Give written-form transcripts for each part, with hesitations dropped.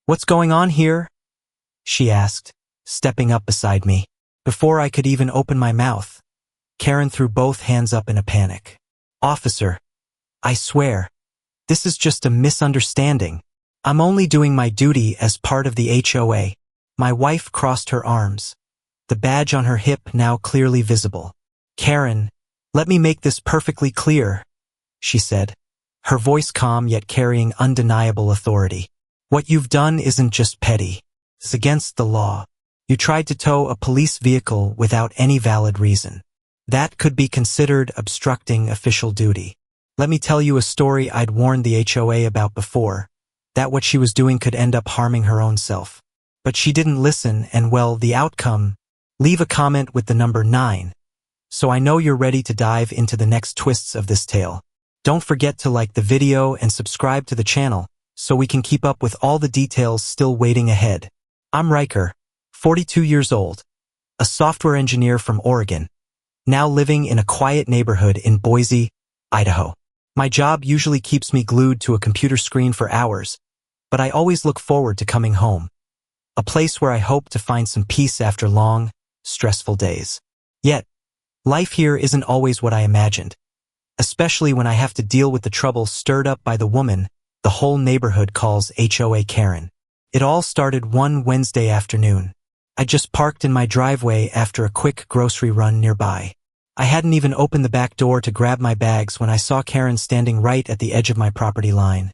"What's going on here?" she asked, stepping up beside me. Before I could even open my mouth, Karen threw both hands up in a panic. "Officer, I swear, this is just a misunderstanding. I'm only doing my duty as part of the HOA. My wife crossed her arms, the badge on her hip now clearly visible. "Karen, let me make this perfectly clear," she said, her voice calm yet carrying undeniable authority. "What you've done isn't just petty. It's against the law. You tried to tow a police vehicle without any valid reason. That could be considered obstructing official duty. Let me tell you a story I'd warned the HOA about before, that what she was doing could end up harming her own self. But she didn't listen, and well, the outcome, leave a comment with the number 9. So I know you're ready to dive into the next twists of this tale. Don't forget to like the video and subscribe to the channel so we can keep up with all the details still waiting ahead. I'm Riker, 42 years old, a software engineer from Oregon, now living in a quiet neighborhood in Boise, Idaho. My job usually keeps me glued to a computer screen for hours, but I always look forward to coming home, a place where I hope to find some peace after long, stressful days. Yet, life here isn't always what I imagined, especially when I have to deal with the trouble stirred up by the woman the whole neighborhood calls HOA Karen. It all started one Wednesday afternoon. I just parked in my driveway after a quick grocery run nearby. I hadn't even opened the back door to grab my bags when I saw Karen standing right at the edge of my property line.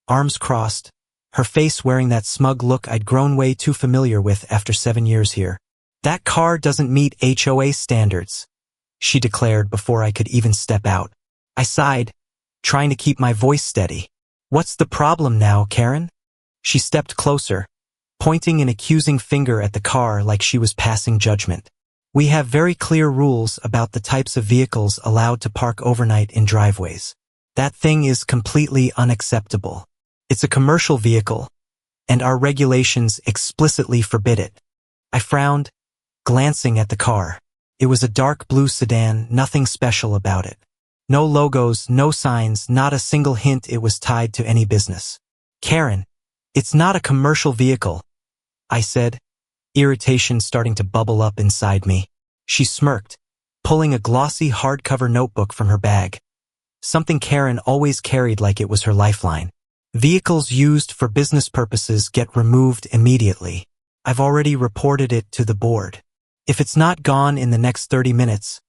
Arms crossed, her face wearing that smug look I'd grown way too familiar with after 7 years here. "That car doesn't meet HOA standards," she declared before I could even step out. I sighed, trying to keep my voice steady. "What's the problem now, Karen?" She stepped closer, pointing an accusing finger at the car like she was passing judgment. "We have very clear rules about the types of vehicles allowed to park overnight in driveways. That thing is completely unacceptable. It's a commercial vehicle, and our regulations explicitly forbid it." I frowned, glancing at the car. It was a dark blue sedan, nothing special about it. No logos, no signs, not a single hint it was tied to any business. "Karen, it's not a commercial vehicle," I said, irritation starting to bubble up inside me. She smirked, pulling a glossy hardcover notebook from her bag, something Karen always carried like it was her lifeline. "Vehicles used for business purposes get removed immediately. I've already reported it to the board. If it's not gone in the next 30 minutes,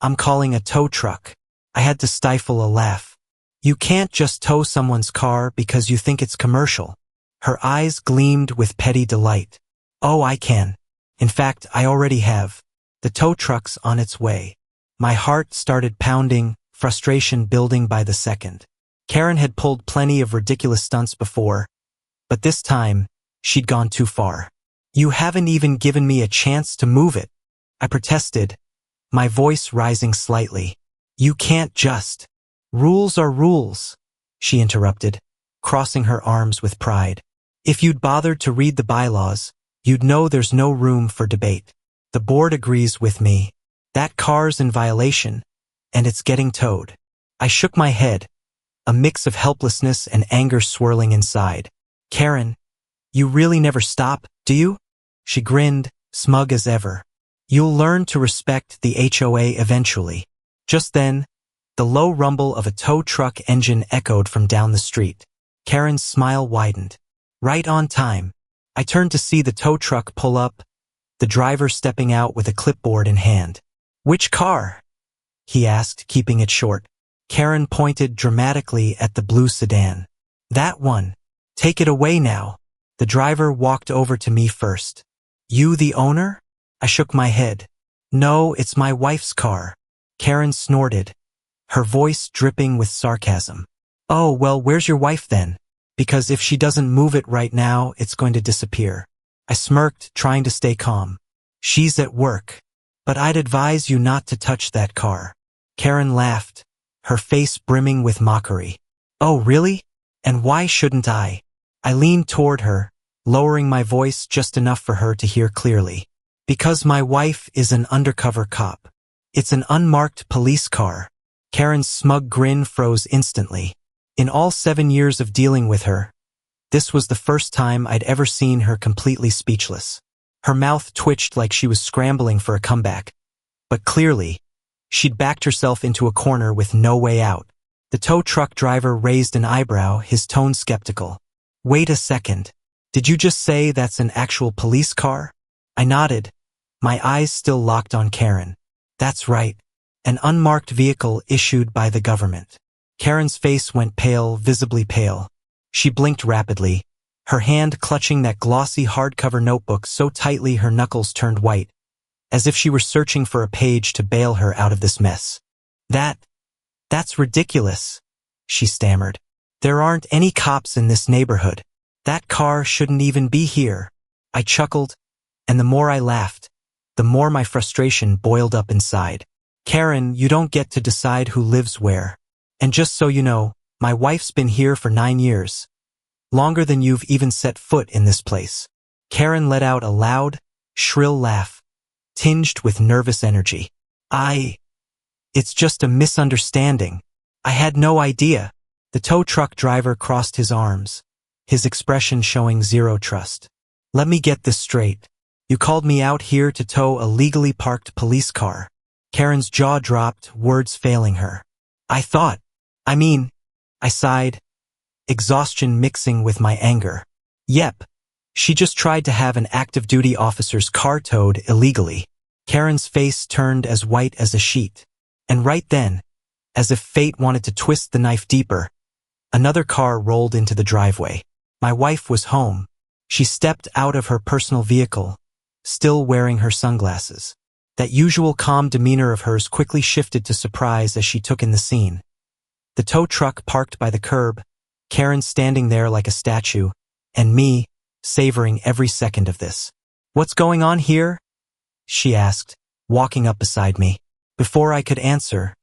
I'm calling a tow truck." I had to stifle a laugh. "You can't just tow someone's car because you think it's commercial." Her eyes gleamed with petty delight. "Oh, I can. In fact, I already have. The tow truck's on its way." My heart started pounding, frustration building by the second. Karen had pulled plenty of ridiculous stunts before, but this time, she'd gone too far. "You haven't even given me a chance to move it," I protested, my voice rising slightly. "You can't just." "Rules are rules," she interrupted, crossing her arms with pride. "If you'd bothered to read the bylaws, you'd know there's no room for debate. The board agrees with me. That car's in violation, and it's getting towed." I shook my head, a mix of helplessness and anger swirling inside. "Karen, you really never stop, do you?" She grinned, smug as ever. "You'll learn to respect the HOA eventually." Just then, the low rumble of a tow truck engine echoed from down the street. Karen's smile widened. Right on time. I turned to see the tow truck pull up, the driver stepping out with a clipboard in hand. "Which car?" he asked, keeping it short. Karen pointed dramatically at the blue sedan. "That one. Take it away now." The driver walked over to me first. "You the owner?" I shook my head. "No, it's my wife's car." Karen snorted, her voice dripping with sarcasm. "Oh, well, where's your wife then? Because if she doesn't move it right now, it's going to disappear." I smirked, trying to stay calm. "She's at work. But I'd advise you not to touch that car." Karen laughed, her face brimming with mockery. "Oh, really? And why shouldn't I?" I leaned toward her, lowering my voice just enough for her to hear clearly. "Because my wife is an undercover cop. It's an unmarked police car." Karen's smug grin froze instantly. In all 7 years of dealing with her, This was the first time I'd ever seen her completely speechless. Her mouth twitched like she was scrambling for a comeback, but clearly, she'd backed herself into a corner with no way out. The tow truck driver raised an eyebrow, his tone skeptical. "Wait a second. Did you just say that's an actual police car?" I nodded, my eyes still locked on Karen. "That's right. An unmarked vehicle issued by the government." Karen's face went pale, visibly pale. She blinked rapidly, her hand clutching that glossy hardcover notebook so tightly her knuckles turned white, as if she were searching for a page to bail her out of this mess. That's ridiculous," she stammered. "There aren't any cops in this neighborhood. That car shouldn't even be here." I chuckled, and the more I laughed, the more my frustration boiled up inside. "Karen, you don't get to decide who lives where. And just so you know, my wife's been here for 9 years. Longer than you've even set foot in this place." Karen let out a loud, shrill laugh, tinged with nervous energy. It's just a misunderstanding. I had no idea." The tow truck driver crossed his arms, his expression showing zero trust. "Let me get this straight. You called me out here to tow a legally parked police car." Karen's jaw dropped, words failing her. I sighed, exhaustion mixing with my anger. "Yep, she just tried to have an active duty officer's car towed illegally." Karen's face turned as white as a sheet. And right then, as if fate wanted to twist the knife deeper, another car rolled into the driveway. My wife was home. She stepped out of her personal vehicle, still wearing her sunglasses. That usual calm demeanor of hers quickly shifted to surprise as she took in the scene. The tow truck parked by the curb, Karen standing there like a statue, and me, savoring every second of this. "What's going on here?" she asked, walking up beside me. Before I could answer,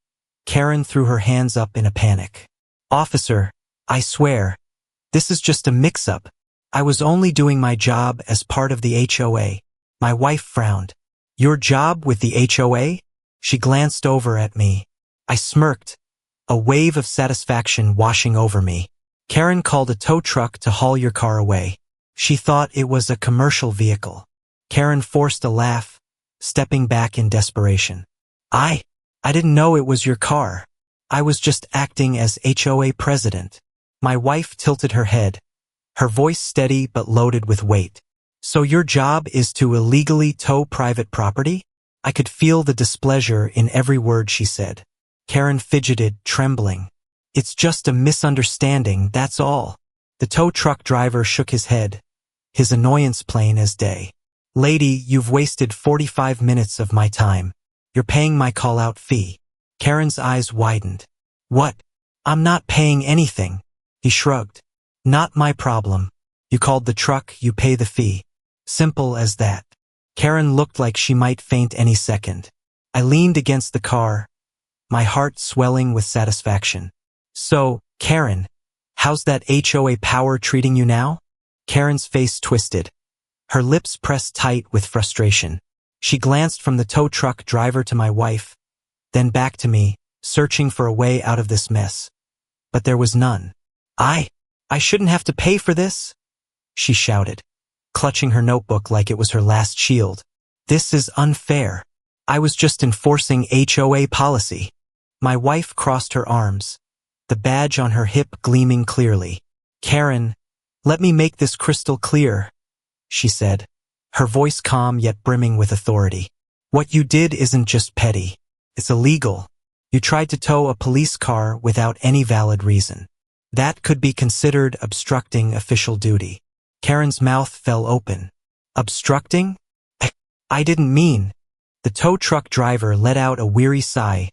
Karen threw her hands up in a panic. "Officer, I swear, this is just a mix-up. I was only doing my job as part of the HOA." My wife frowned. "Your job with the HOA?" She glanced over at me. I smirked, a wave of satisfaction washing over me. "Karen called a tow truck to haul your car away. She thought it was a commercial vehicle." Karen forced a laugh, stepping back in desperation. I didn't know it was your car. I was just acting as HOA president." My wife tilted her head, her voice steady but loaded with weight. "So your job is to illegally tow private property?" I could feel the displeasure in every word she said. Karen fidgeted, trembling. "It's just a misunderstanding, that's all." The tow truck driver shook his head, his annoyance plain as day. "Lady, you've wasted 45 minutes of my time. You're paying my call-out fee." Karen's eyes widened. "What? I'm not paying anything." He shrugged. "Not my problem. You called the truck, you pay the fee. Simple as that." Karen looked like she might faint any second. I leaned against the car, my heart swelling with satisfaction. "So, Karen, how's that HOA power treating you now?" Karen's face twisted, her lips pressed tight with frustration. She glanced from the tow truck driver to my wife, then back to me, searching for a way out of this mess. But there was none. I shouldn't have to pay for this," she shouted, clutching her notebook like it was her last shield. "This is unfair. I was just enforcing HOA policy." My wife crossed her arms, the badge on her hip gleaming clearly. "Karen, let me make this crystal clear," she said, her voice calm yet brimming with authority. "What you did isn't just petty. It's illegal. You tried to tow a police car without any valid reason. That could be considered obstructing official duty." Karen's mouth fell open. "Obstructing? I didn't mean." The tow truck driver let out a weary sigh,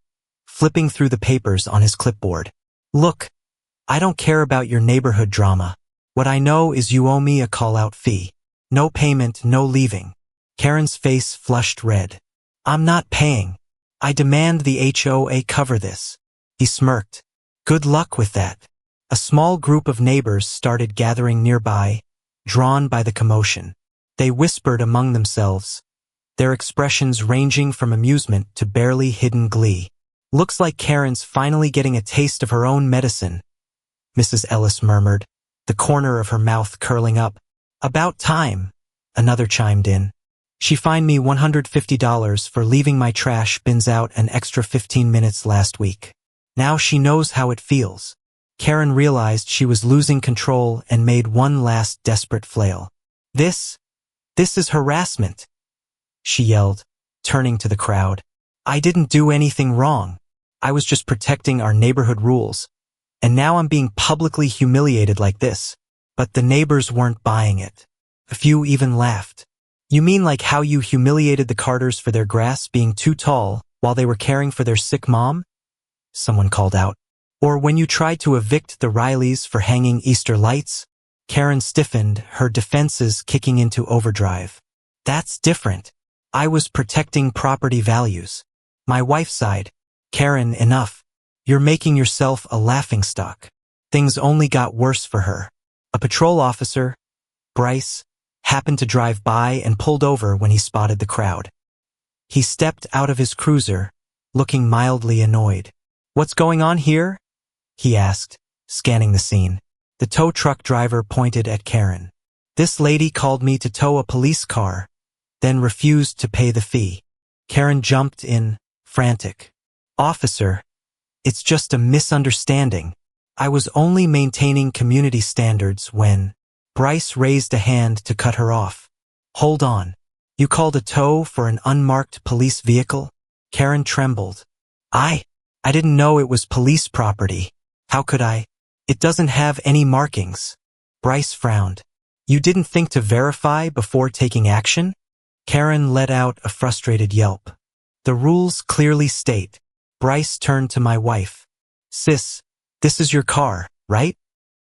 flipping through the papers on his clipboard. "Look, I don't care about your neighborhood drama. What I know is you owe me a call-out fee. No payment, no leaving." Karen's face flushed red. "I'm not paying. I demand the HOA cover this." He smirked. "Good luck with that." A small group of neighbors started gathering nearby, drawn by the commotion. They whispered among themselves, their expressions ranging from amusement to barely hidden glee. "Looks like Karen's finally getting a taste of her own medicine," Mrs. Ellis murmured, the corner of her mouth curling up. "About time," another chimed in. "She fined me $150 for leaving my trash bins out an extra 15 minutes last week. Now she knows how it feels." Karen realized she was losing control and made one last desperate flail. This is harassment," she yelled, turning to the crowd. "I didn't do anything wrong. I was just protecting our neighborhood rules. And now I'm being publicly humiliated like this." But the neighbors weren't buying it. A few even laughed. "You mean like how you humiliated the Carters for their grass being too tall while they were caring for their sick mom?" someone called out. "Or when you tried to evict the Rileys for hanging Easter lights?" Karen stiffened, her defenses kicking into overdrive. "That's different. I was protecting property values." My wife sighed. "Karen, enough. You're making yourself a laughingstock." Things only got worse for her. A patrol officer, Bryce, happened to drive by and pulled over when he spotted the crowd. He stepped out of his cruiser, looking mildly annoyed. "What's going on here?" he asked, scanning the scene. The tow truck driver pointed at Karen. "This lady called me to tow a police car, then refused to pay the fee." Karen jumped in, frantic. "Officer, it's just a misunderstanding. I was only maintaining community standards when—" Bryce raised a hand to cut her off. "Hold on. You called a tow for an unmarked police vehicle?" Karen trembled. I didn't know it was police property. How could I? It doesn't have any markings." Bryce frowned. "You didn't think to verify before taking action?" Karen let out a frustrated yelp. "The rules clearly state." Bryce turned to my wife. "Sis, this is your car, right?"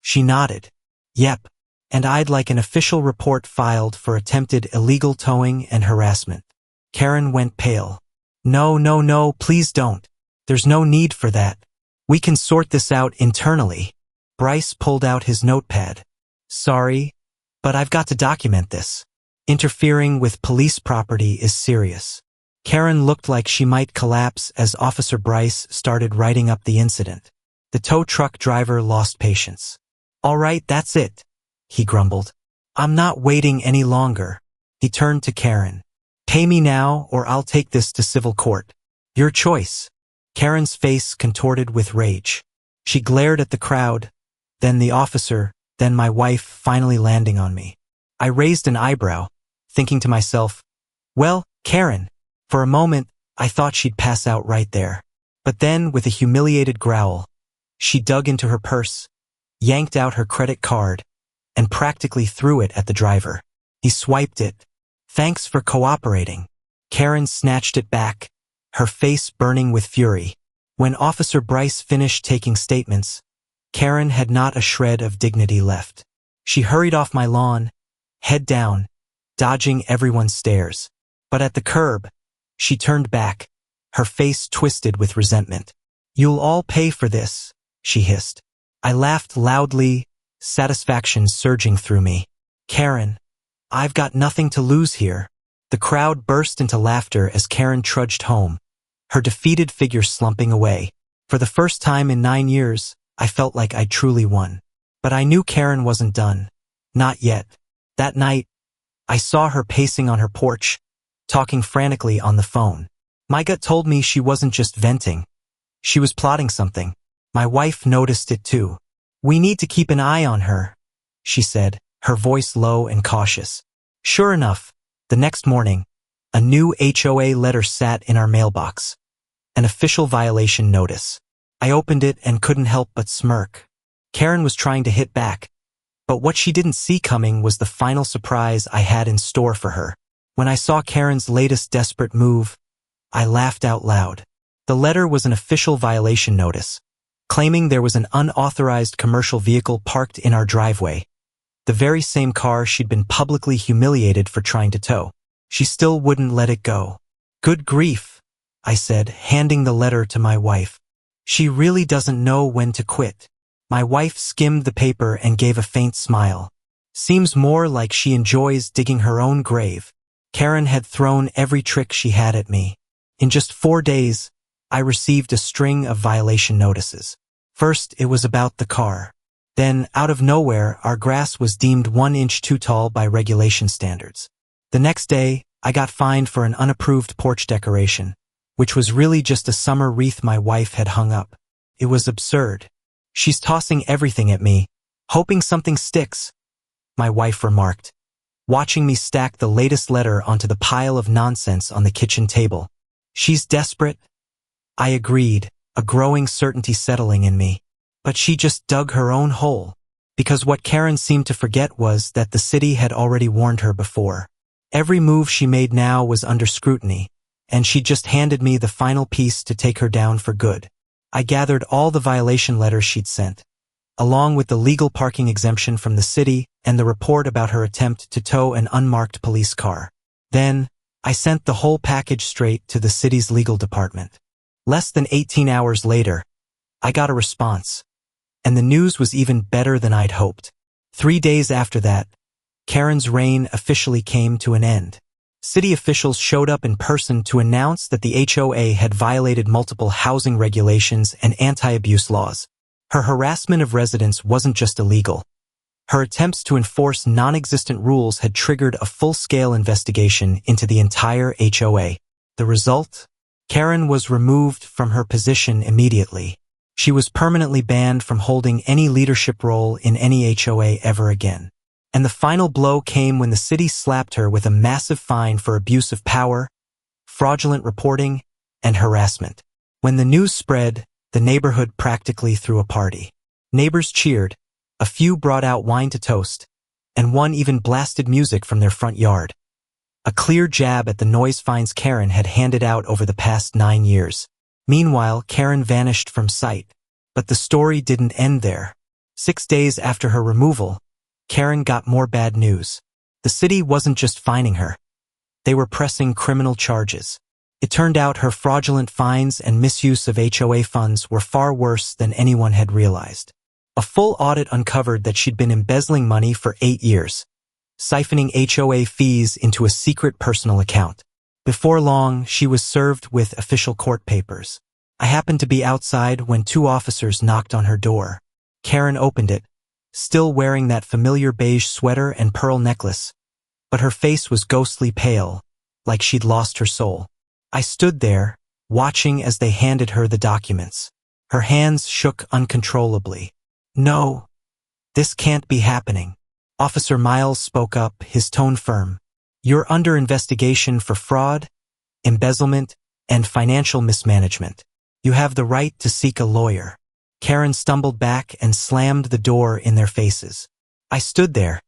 She nodded. "Yep. And I'd like an official report filed for attempted illegal towing and harassment." Karen went pale. No, please don't. There's no need for that. We can sort this out internally." Bryce pulled out his notepad. "Sorry, but I've got to document this. Interfering with police property is serious." Karen looked like she might collapse as Officer Bryce started writing up the incident. The tow truck driver lost patience. "All right, that's it," he grumbled. "I'm not waiting any longer." He turned to Karen. "Pay me now or I'll take this to civil court. Your choice." Karen's face contorted with rage. She glared at the crowd, then the officer, then my wife finally landing on me. I raised an eyebrow, thinking to myself, "Well, Karen." For a moment, I thought she'd pass out right there. But then, with a humiliated growl, she dug into her purse, yanked out her credit card, and practically threw it at the driver. He swiped it. "Thanks for cooperating." Karen snatched it back, her face burning with fury. When Officer Bryce finished taking statements, Karen had not a shred of dignity left. She hurried off my lawn, head down, dodging everyone's stares. But at the curb, she turned back, her face twisted with resentment. "You'll all pay for this," she hissed. I laughed loudly, satisfaction surging through me. "Karen, I've got nothing to lose here." The crowd burst into laughter as Karen trudged home, her defeated figure slumping away. For the first time in 9 years, I felt like I'd truly won. But I knew Karen wasn't done. Not yet. That night, I saw her pacing on her porch, talking frantically on the phone. My gut told me she wasn't just venting. She was plotting something. My wife noticed it too. "We need to keep an eye on her," she said, her voice low and cautious. Sure enough, the next morning, a new HOA letter sat in our mailbox. An official violation notice. I opened it and couldn't help but smirk. Karen was trying to hit back, but what she didn't see coming was the final surprise I had in store for her. When I saw Karen's latest desperate move, I laughed out loud. The letter was an official violation notice, claiming there was an unauthorized commercial vehicle parked in our driveway, the very same car she'd been publicly humiliated for trying to tow. She still wouldn't let it go. "Good grief," I said, handing the letter to my wife. "She really doesn't know when to quit." My wife skimmed the paper and gave a faint smile. "Seems more like she enjoys digging her own grave." Karen had thrown every trick she had at me. In just 4 days, I received a string of violation notices. First, it was about the car. Then, out of nowhere, our grass was deemed 1 inch too tall by regulation standards. The next day, I got fined for an unapproved porch decoration, which was really just a summer wreath my wife had hung up. It was absurd. "She's tossing everything at me, hoping something sticks," my wife remarked, watching me stack the latest letter onto the pile of nonsense on the kitchen table. "She's desperate," I agreed, a growing certainty settling in me. But she just dug her own hole, because what Karen seemed to forget was that the city had already warned her before. Every move she made now was under scrutiny, and she just handed me the final piece to take her down for good. I gathered all the violation letters she'd sent, along with the legal parking exemption from the city and the report about her attempt to tow an unmarked police car. Then, I sent the whole package straight to the city's legal department. Less than 18 hours later, I got a response, and the news was even better than I'd hoped. 3 days after that, Karen's reign officially came to an end. City officials showed up in person to announce that the HOA had violated multiple housing regulations and anti-abuse laws. Her harassment of residents wasn't just illegal. Her attempts to enforce non-existent rules had triggered a full-scale investigation into the entire HOA. The result? Karen was removed from her position immediately. She was permanently banned from holding any leadership role in any HOA ever again. And the final blow came when the city slapped her with a massive fine for abuse of power, fraudulent reporting, and harassment. When the news spread, the neighborhood practically threw a party. Neighbors cheered, a few brought out wine to toast, and one even blasted music from their front yard. A clear jab at the noise fines Karen had handed out over the past 9 years. Meanwhile, Karen vanished from sight. But the story didn't end there. 6 days after her removal, Karen got more bad news. The city wasn't just fining her. They were pressing criminal charges. It turned out her fraudulent fines and misuse of HOA funds were far worse than anyone had realized. A full audit uncovered that she'd been embezzling money for 8 years, siphoning HOA fees into a secret personal account. Before long, she was served with official court papers. I happened to be outside when 2 officers knocked on her door. Karen opened it, still wearing that familiar beige sweater and pearl necklace, but her face was ghostly pale, like she'd lost her soul. I stood there, watching as they handed her the documents. Her hands shook uncontrollably. "No, this can't be happening." Officer Miles spoke up, his tone firm. "You're under investigation for fraud, embezzlement, and financial mismanagement. You have the right to seek a lawyer." Karen stumbled back and slammed the door in their faces. I stood there,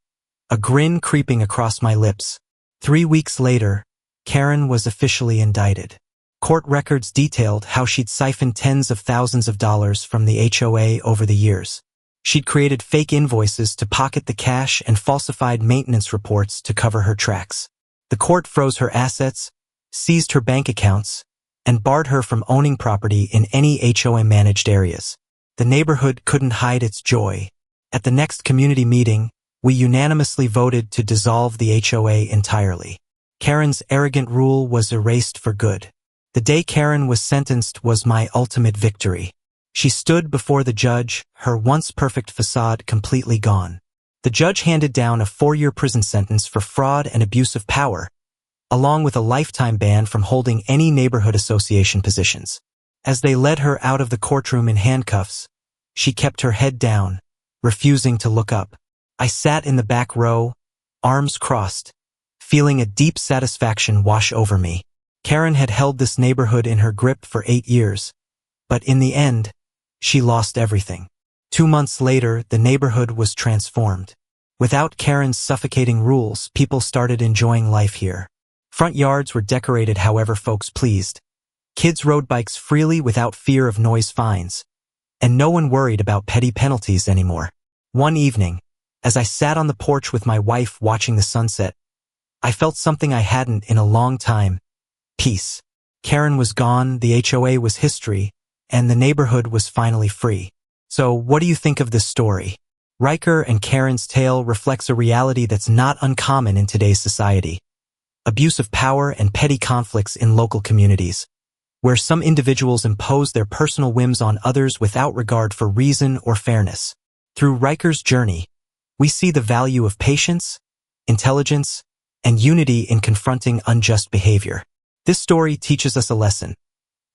a grin creeping across my lips. 3 weeks later, Karen was officially indicted. Court records detailed how she'd siphoned tens of thousands of dollars from the HOA over the years. She'd created fake invoices to pocket the cash and falsified maintenance reports to cover her tracks. The court froze her assets, seized her bank accounts, and barred her from owning property in any HOA-managed areas. The neighborhood couldn't hide its joy. At the next community meeting, we unanimously voted to dissolve the HOA entirely. Karen's arrogant rule was erased for good. The day Karen was sentenced was my ultimate victory. She stood before the judge, her once perfect facade completely gone. The judge handed down a 4-year prison sentence for fraud and abuse of power, along with a lifetime ban from holding any neighborhood association positions. As they led her out of the courtroom in handcuffs, she kept her head down, refusing to look up. I sat in the back row, arms crossed, feeling a deep satisfaction wash over me. Karen had held this neighborhood in her grip for 8 years, but in the end, she lost everything. 2 months later, the neighborhood was transformed. Without Karen's suffocating rules, people started enjoying life here. Front yards were decorated however folks pleased. Kids rode bikes freely without fear of noise fines, and no one worried about petty penalties anymore. One evening, as I sat on the porch with my wife watching the sunset, I felt something I hadn't in a long time: peace. Karen was gone, the HOA was history, and the neighborhood was finally free. So what do you think of this story? Riker and Karen's tale reflects a reality that's not uncommon in today's society: abuse of power and petty conflicts in local communities, where some individuals impose their personal whims on others without regard for reason or fairness. Through Riker's journey, we see the value of patience, intelligence, and unity in confronting unjust behavior. This story teaches us a lesson.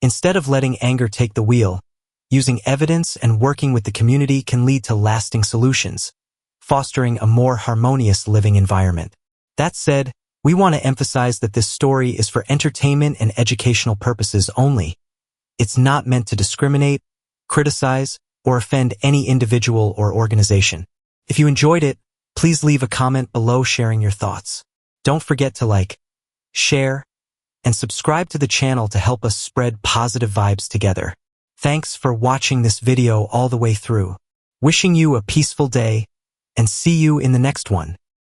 Instead of letting anger take the wheel, using evidence and working with the community can lead to lasting solutions, fostering a more harmonious living environment. That said, we want to emphasize that this story is for entertainment and educational purposes only. It's not meant to discriminate, criticize, or offend any individual or organization. If you enjoyed it, please leave a comment below sharing your thoughts. Don't forget to like, share, and subscribe to the channel to help us spread positive vibes together. Thanks for watching this video all the way through. Wishing you a peaceful day, and see you in the next one.